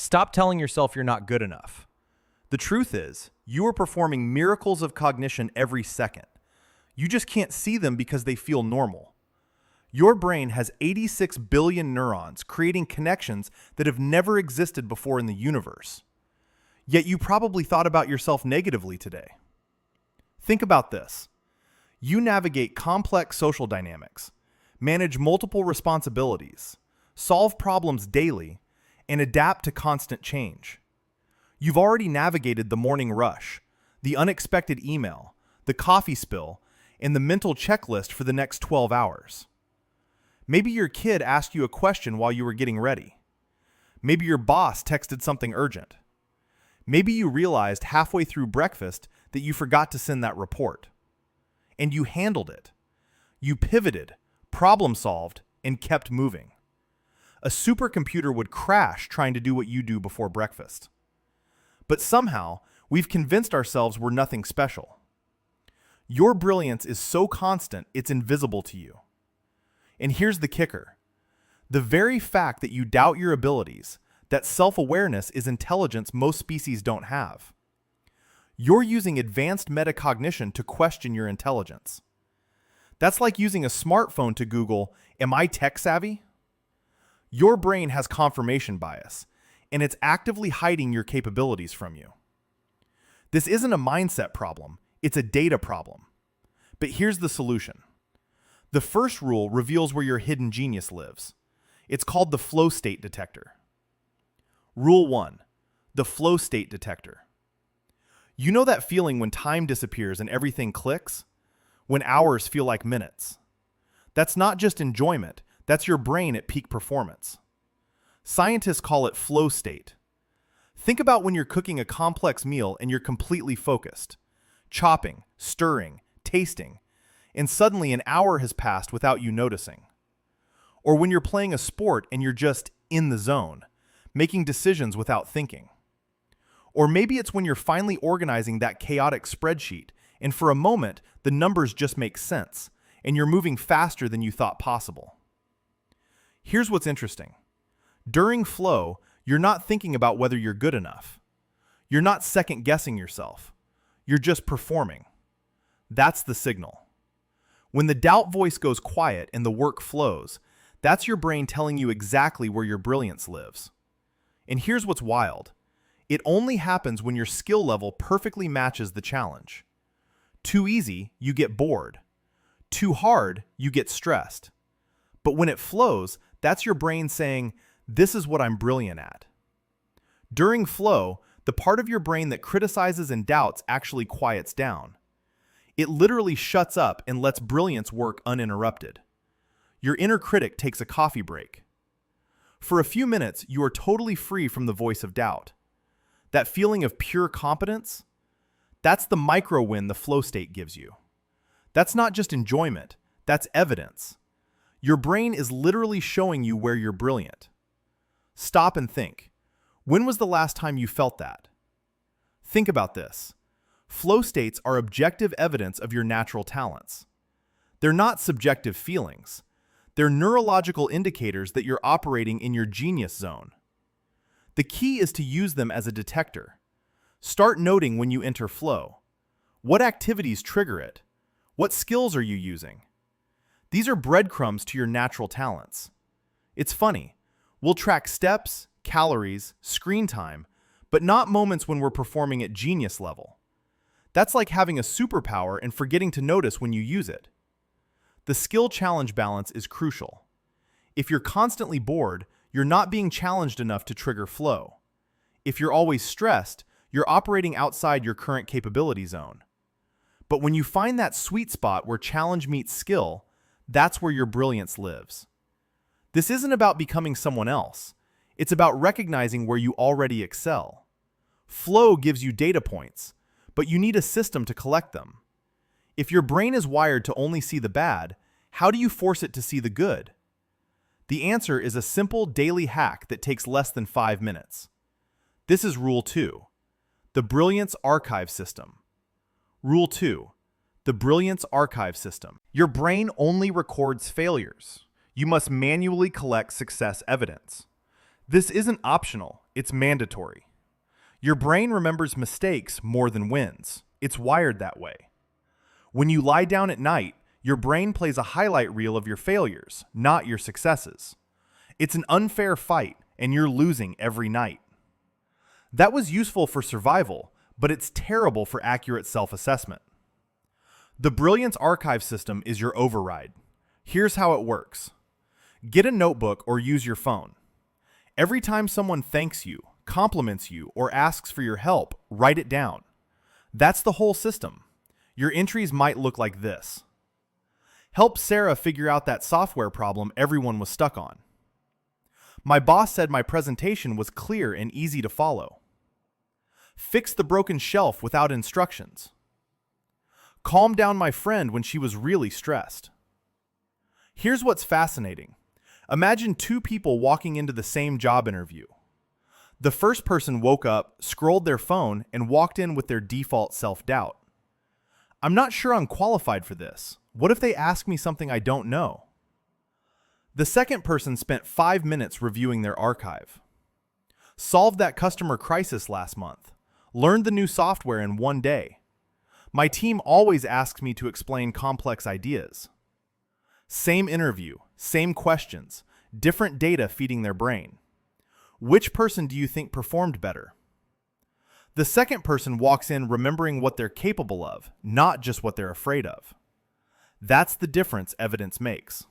Stop telling yourself you're not good enough. The truth is, you are performing miracles of cognition every second. You just can't see them because they feel normal. Your brain has 86 billion neurons creating connections that have never existed before in the universe. Yet you probably thought about yourself negatively today. Think about this. You navigate complex social dynamics, manage multiple responsibilities, solve problems daily, and adapt to constant change. You've already navigated the morning rush, the unexpected email, the coffee spill, and the mental checklist for the next 12 hours. Maybe your kid asked you a question while you were getting ready. Maybe your boss texted something urgent. Maybe you realized halfway through breakfast that you forgot to send that report. And you handled it. You pivoted, problem solved, and kept moving. A supercomputer would crash trying to do what you do before breakfast. But somehow, we've convinced ourselves we're nothing special. Your brilliance is so constant, it's invisible to you. And here's the kicker. The very fact that you doubt your abilities, that self-awareness is intelligence most species don't have. You're using advanced metacognition to question your intelligence. That's like using a smartphone to Google, "Am I tech savvy?" Your brain has confirmation bias, and it's actively hiding your capabilities from you. This isn't a mindset problem, it's a data problem. But here's the solution. The first rule reveals where your hidden genius lives. It's called the flow state detector. Rule 1, the flow state detector. You know that feeling when time disappears and everything clicks? When hours feel like minutes? That's not just enjoyment, that's your brain at peak performance. Scientists call it flow state. Think about when you're cooking a complex meal and you're completely focused, chopping, stirring, tasting, and suddenly an hour has passed without you noticing. Or when you're playing a sport and you're just in the zone, making decisions without thinking. Or maybe it's when you're finally organizing that chaotic spreadsheet and for a moment the numbers just make sense and you're moving faster than you thought possible. Here's what's interesting. During flow, you're not thinking about whether you're good enough. You're not second-guessing yourself. You're just performing. That's the signal. When the doubt voice goes quiet and the work flows, that's your brain telling you exactly where your brilliance lives. And here's what's wild. It only happens when your skill level perfectly matches the challenge. Too easy, you get bored. Too hard, you get stressed. But when it flows, that's your brain saying, "This is what I'm brilliant at." During flow, the part of your brain that criticizes and doubts actually quiets down. It literally shuts up and lets brilliance work uninterrupted. Your inner critic takes a coffee break. For a few minutes, you are totally free from the voice of doubt. That feeling of pure competence, that's the micro win the flow state gives you. That's not just enjoyment, that's evidence. Your brain is literally showing you where you're brilliant. Stop and think. When was the last time you felt that? Think about this. Flow states are objective evidence of your natural talents. They're not subjective feelings. They're neurological indicators that you're operating in your genius zone. The key is to use them as a detector. Start noting when you enter flow. What activities trigger it? What skills are you using? These are breadcrumbs to your natural talents. It's funny. We'll track steps, calories, screen time, but not moments when we're performing at genius level. That's like having a superpower and forgetting to notice when you use it. The skill-challenge balance is crucial. If you're constantly bored, you're not being challenged enough to trigger flow. If you're always stressed, you're operating outside your current capability zone. But when you find that sweet spot where challenge meets skill, that's where your brilliance lives. This isn't about becoming someone else. It's about recognizing where you already excel. Flow gives you data points, but you need a system to collect them. If your brain is wired to only see the bad, how do you force it to see the good? The answer is a simple daily hack that takes less than 5 minutes. This is Rule 2, the Brilliance Archive System. Rule 2, the Brilliance Archive System. Your brain only records failures. You must manually collect success evidence. This isn't optional, it's mandatory. Your brain remembers mistakes more than wins. It's wired that way. When you lie down at night, your brain plays a highlight reel of your failures, not your successes. It's an unfair fight, and you're losing every night. That was useful for survival, but it's terrible for accurate self-assessment. The Brilliance Archive system is your override. Here's how it works. Get a notebook or use your phone. Every time someone thanks you, compliments you, or asks for your help, write it down. That's the whole system. Your entries might look like this. Help Sarah figure out that software problem everyone was stuck on. My boss said my presentation was clear and easy to follow. Fix the broken shelf without instructions. Calm down my friend when she was really stressed. Here's what's fascinating. Imagine two people walking into the same job interview. The first person woke up, scrolled their phone, and walked in with their default self-doubt. I'm not sure I'm qualified for this. What if they ask me something I don't know? The second person spent 5 minutes reviewing their archive. Solved that customer crisis last month. Learned the new software in 1 day. My team always asks me to explain complex ideas. Same interview, same questions, different data feeding their brain. Which person do you think performed better? The second person walks in remembering what they're capable of, not just what they're afraid of. That's the difference evidence makes.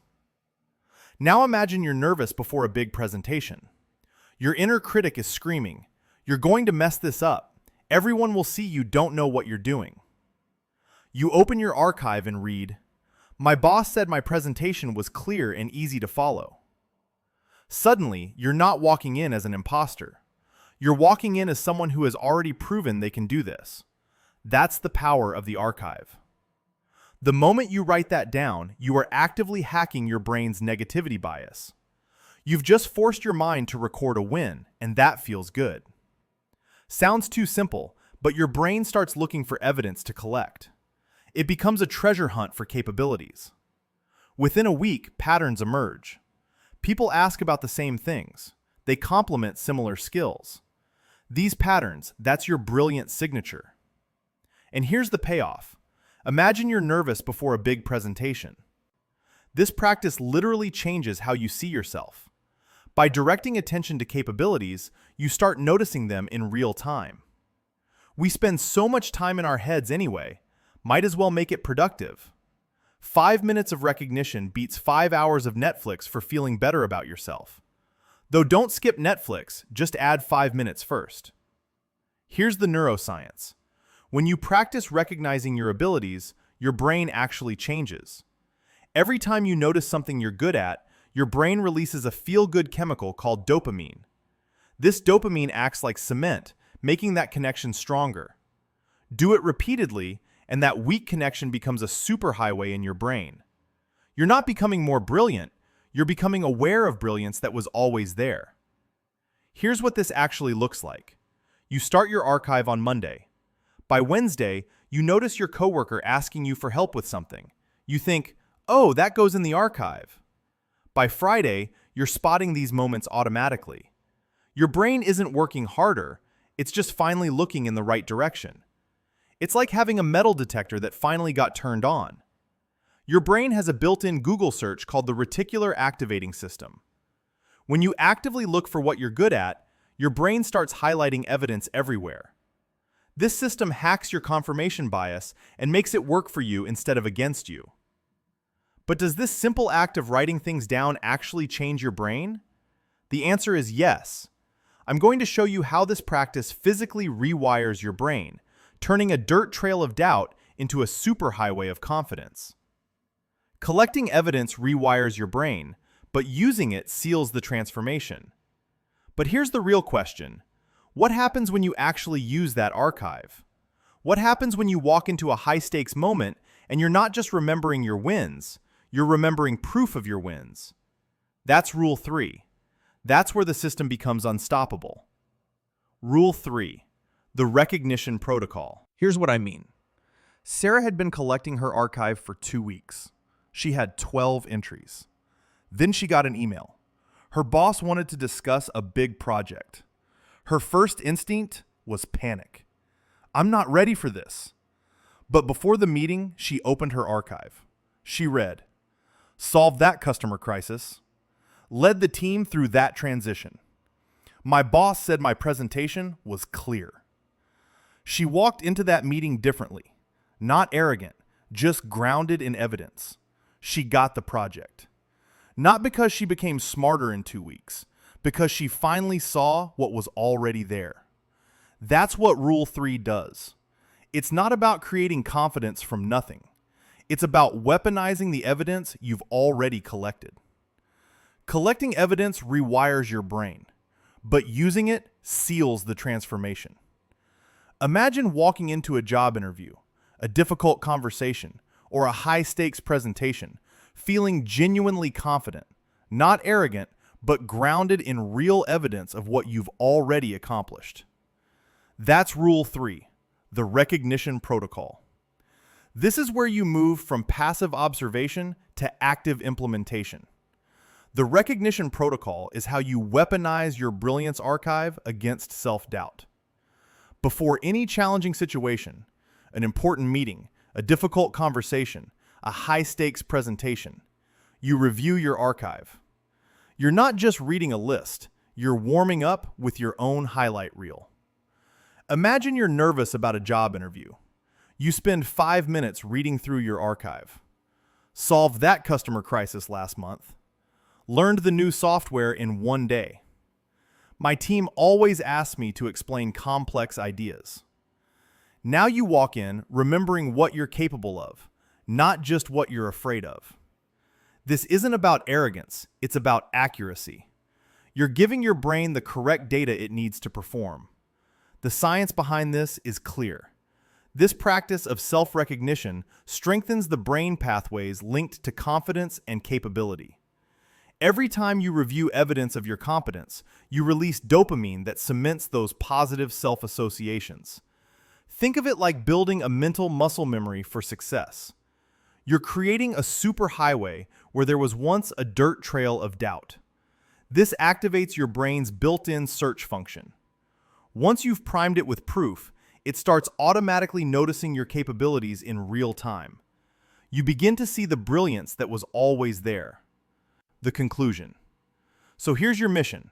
Now imagine you're nervous before a big presentation. Your inner critic is screaming, "You're going to mess this up. Everyone will see you don't know what you're doing." You open your archive and read, "My boss said my presentation was clear and easy to follow." Suddenly, you're not walking in as an imposter. You're walking in as someone who has already proven they can do this. That's the power of the archive. The moment you write that down, you are actively hacking your brain's negativity bias. You've just forced your mind to record a win, and that feels good. Sounds too simple, but your brain starts looking for evidence to collect. It becomes a treasure hunt for capabilities. Within a week, patterns emerge. People ask about the same things. They complement similar skills. These patterns, that's your brilliant signature. And here's the payoff. Imagine you're nervous before a big presentation. This practice literally changes how you see yourself. By directing attention to capabilities, you start noticing them in real time. We spend so much time in our heads anyway, might as well make it productive. 5 minutes of recognition beats 5 hours of Netflix for feeling better about yourself. Though don't skip Netflix, just add 5 minutes first. Here's the neuroscience. When you practice recognizing your abilities, your brain actually changes. Every time you notice something you're good at, your brain releases a feel-good chemical called dopamine. This dopamine acts like cement, making that connection stronger. Do it repeatedly, and that weak connection becomes a superhighway in your brain. You're not becoming more brilliant, you're becoming aware of brilliance that was always there. Here's what this actually looks like. You start your archive on Monday. By Wednesday, you notice your coworker asking you for help with something. You think, "Oh, that goes in the archive." By Friday, you're spotting these moments automatically. Your brain isn't working harder, it's just finally looking in the right direction. It's like having a metal detector that finally got turned on. Your brain has a built-in Google search called the reticular activating system. When you actively look for what you're good at, your brain starts highlighting evidence everywhere. This system hacks your confirmation bias and makes it work for you instead of against you. But does this simple act of writing things down actually change your brain? The answer is yes. I'm going to show you how this practice physically rewires your brain, turning a dirt trail of doubt into a superhighway of confidence. Collecting evidence rewires your brain, but using it seals the transformation. But here's the real question. What happens when you actually use that archive? What happens when you walk into a high-stakes moment and you're not just remembering your wins, you're remembering proof of your wins? That's Rule 3. That's where the system becomes unstoppable. Rule 3. The recognition protocol. Here's what I mean. Sarah had been collecting her archive for 2 weeks. She had 12 entries. Then she got an email. Her boss wanted to discuss a big project. Her first instinct was panic. I'm not ready for this. But before the meeting, she opened her archive. She read, solved that customer crisis, led the team through that transition. My boss said my presentation was clear. She walked into that meeting differently, not arrogant, just grounded in evidence. She got the project. Not because she became smarter in 2 weeks, because she finally saw what was already there. That's what Rule 3 does. It's not about creating confidence from nothing. It's about weaponizing the evidence you've already collected. Collecting evidence rewires your brain, but using it seals the transformation. Imagine walking into a job interview, a difficult conversation, or a high-stakes presentation, feeling genuinely confident, not arrogant, but grounded in real evidence of what you've already accomplished. That's Rule 3, the recognition protocol. This is where you move from passive observation to active implementation. The recognition protocol is how you weaponize your Brilliance Archive against self-doubt. Before any challenging situation, an important meeting, a difficult conversation, a high-stakes presentation, you review your archive. You're not just reading a list, you're warming up with your own highlight reel. Imagine you're nervous about a job interview. You spend 5 minutes reading through your archive. Solved that customer crisis last month. Learned the new software in 1 day. My team always asks me to explain complex ideas. Now you walk in remembering what you're capable of, not just what you're afraid of. This isn't about arrogance, it's about accuracy. You're giving your brain the correct data it needs to perform. The science behind this is clear. This practice of self-recognition strengthens the brain pathways linked to confidence and capability. Every time you review evidence of your competence, you release dopamine that cements those positive self-associations. Think of it like building a mental muscle memory for success. You're creating a superhighway where there was once a dirt trail of doubt. This activates your brain's built-in search function. Once you've primed it with proof, it starts automatically noticing your capabilities in real time. You begin to see the brilliance that was always there. The conclusion. So here's your mission.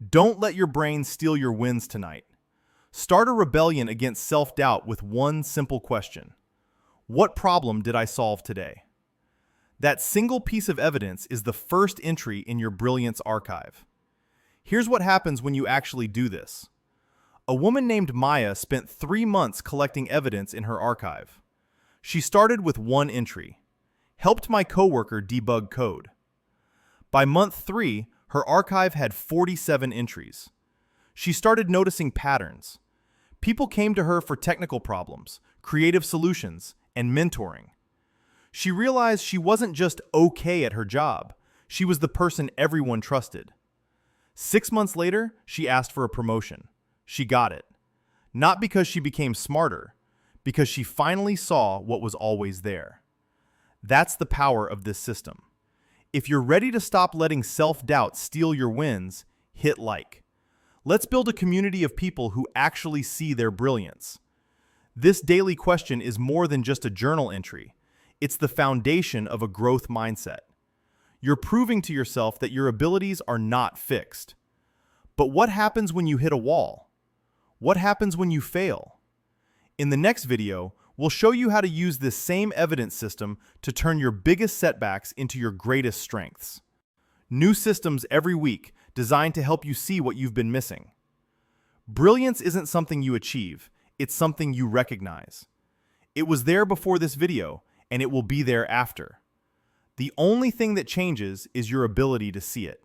Don't let your brain steal your wins tonight. Start a rebellion against self-doubt with one simple question. What problem did I solve today? That single piece of evidence is the first entry in your Brilliance Archive. Here's what happens when you actually do this. A woman named Maya spent 3 months collecting evidence in her archive. She started with 1 entry. Helped my coworker debug code. By month 3, her archive had 47 entries. She started noticing patterns. People came to her for technical problems, creative solutions, and mentoring. She realized she wasn't just okay at her job. She was the person everyone trusted. 6 months later, she asked for a promotion. She got it. Not because she became smarter, because she finally saw what was always there. That's the power of this system. If you're ready to stop letting self-doubt steal your wins, hit like. Let's build a community of people who actually see their brilliance. This daily question is more than just a journal entry. It's the foundation of a growth mindset. You're proving to yourself that your abilities are not fixed. But what happens when you hit a wall? What happens when you fail? In the next video, we'll show you how to use this same evidence system to turn your biggest setbacks into your greatest strengths. New systems every week designed to help you see what you've been missing. Brilliance isn't something you achieve, it's something you recognize. It was there before this video, and it will be there after. The only thing that changes is your ability to see it.